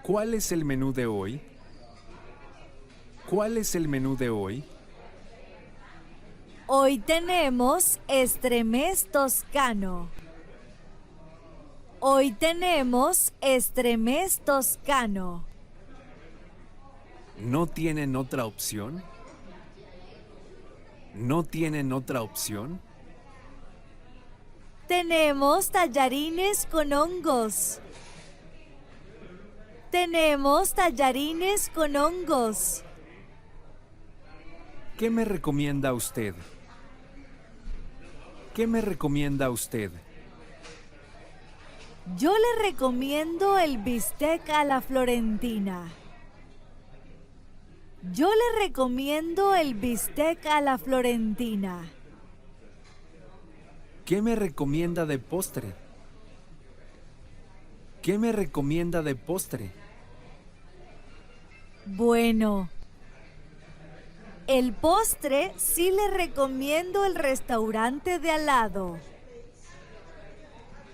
¿Cuál es el menú de hoy? ¿Cuál es el menú de hoy? Hoy tenemos estremés toscano. Hoy tenemos estremés toscano. ¿No tienen otra opción? ¿No tienen otra opción? Tenemos tallarines con hongos. Tenemos tallarines con hongos. ¿Qué me recomienda usted? ¿Qué me recomienda usted? Yo le recomiendo el bistec a la florentina. Yo le recomiendo el bistec a la florentina. ¿Qué me recomienda de postre? ¿Qué me recomienda de postre? Bueno, el postre sí le recomiendo el restaurante de al lado.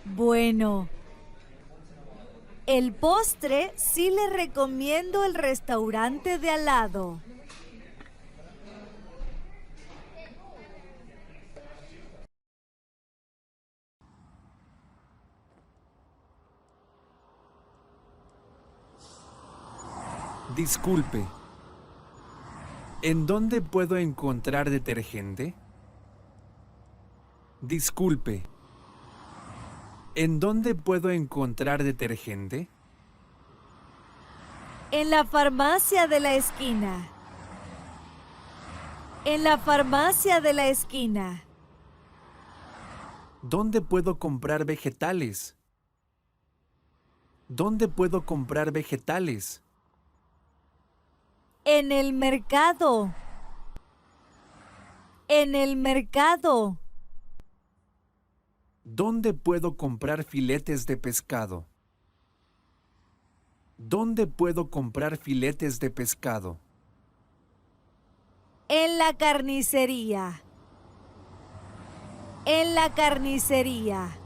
Bueno, el postre sí le recomiendo el restaurante de al lado. Disculpe, ¿en dónde puedo encontrar detergente? Disculpe, ¿en dónde puedo encontrar detergente? En la farmacia de la esquina. En la farmacia de la esquina. ¿Dónde puedo comprar vegetales? ¿Dónde puedo comprar vegetales? En el mercado. En el mercado. ¿Dónde puedo comprar filetes de pescado? ¿Dónde puedo comprar filetes de pescado? En la carnicería. En la carnicería.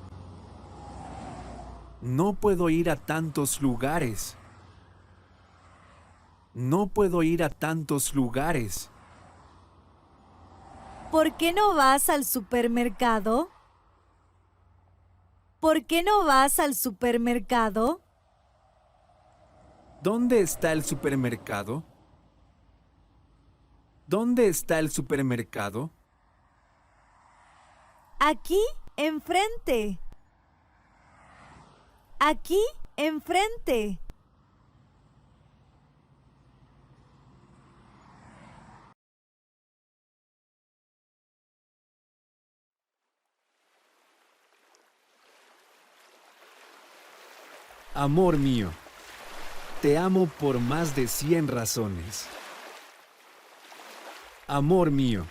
No puedo ir a tantos lugares. No puedo ir a tantos lugares. ¿Por qué no vas al supermercado? ¿Por qué no vas al supermercado? ¿Dónde está el supermercado? ¿Dónde está el supermercado? Aquí, enfrente. Aquí, enfrente. Amor mío, te amo por más de 100 razones. Amor mío,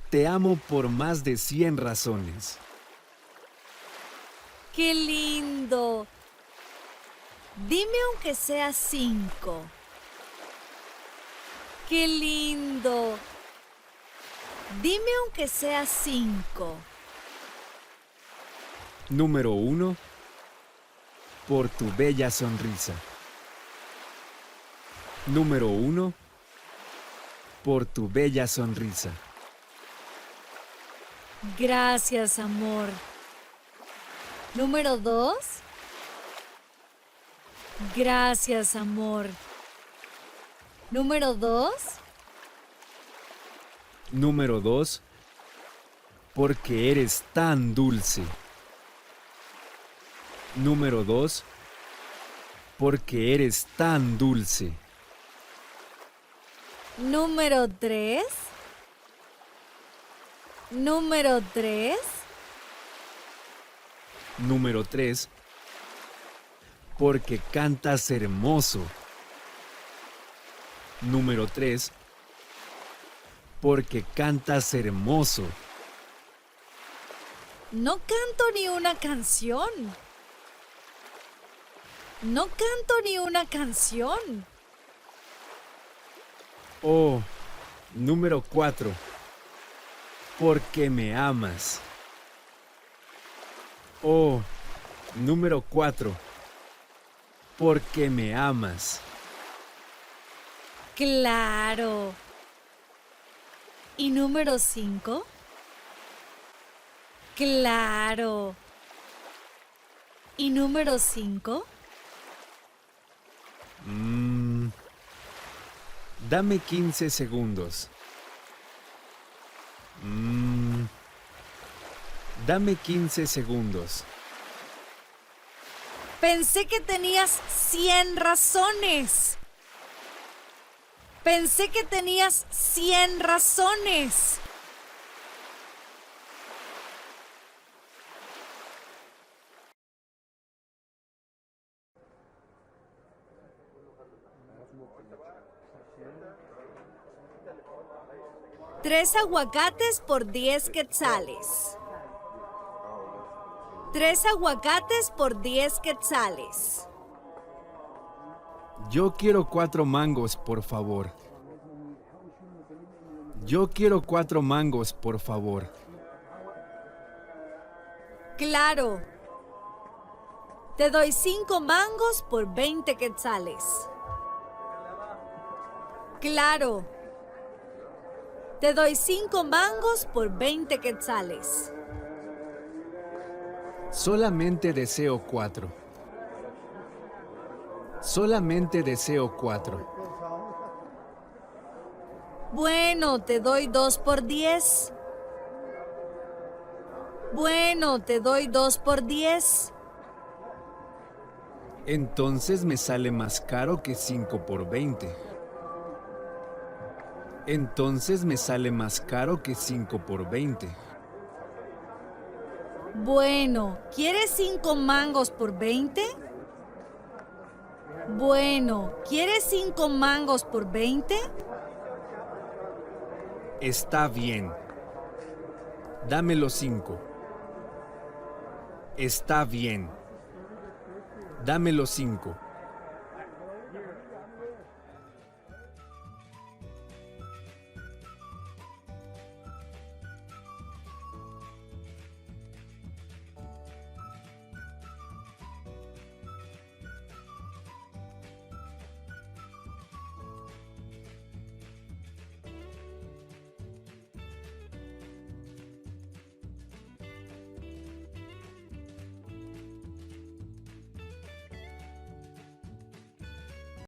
te amo por más de 100 razones. ¡Qué lindo! Dime aunque sea 5. ¡Qué lindo! Dime aunque sea 5. Número 1. Por tu bella sonrisa. Número 1. Por tu bella sonrisa. Gracias, amor. Número 2. Gracias, amor. Número 2. Número 2. Porque eres tan dulce. Número 2. Porque eres tan dulce. Número 3. Número 3. Número 3. Porque cantas hermoso. Número 3. Porque cantas hermoso. No canto ni una canción. No canto ni una canción. Oh, número 4. Porque me amas. Oh, número 4. Porque me amas. Claro. ¿Y número 5? Claro. ¿Y número 5? Dame 15 segundos. Dame 15 segundos. Pensé que tenías 100 razones. Pensé que tenías 100 razones. Tres aguacates por 10 quetzales. 3 aguacates por 10 quetzales. Yo quiero 4 mangos, por favor. Yo quiero 4 mangos, por favor. Claro. Te doy 5 mangos por 20 quetzales. Claro. Te doy 5 mangos por 20 quetzales. Solamente deseo 4. Solamente deseo 4. Bueno, te doy 2 por 10. Bueno, te doy 2 por 10. Entonces me sale más caro que 5 por 20. Entonces me sale más caro que 5 por 20. Bueno, ¿quieres 5 mangos por 20? Bueno, ¿quieres 5 mangos por 20? Está bien. Dame los 5. Está bien. Dame los 5.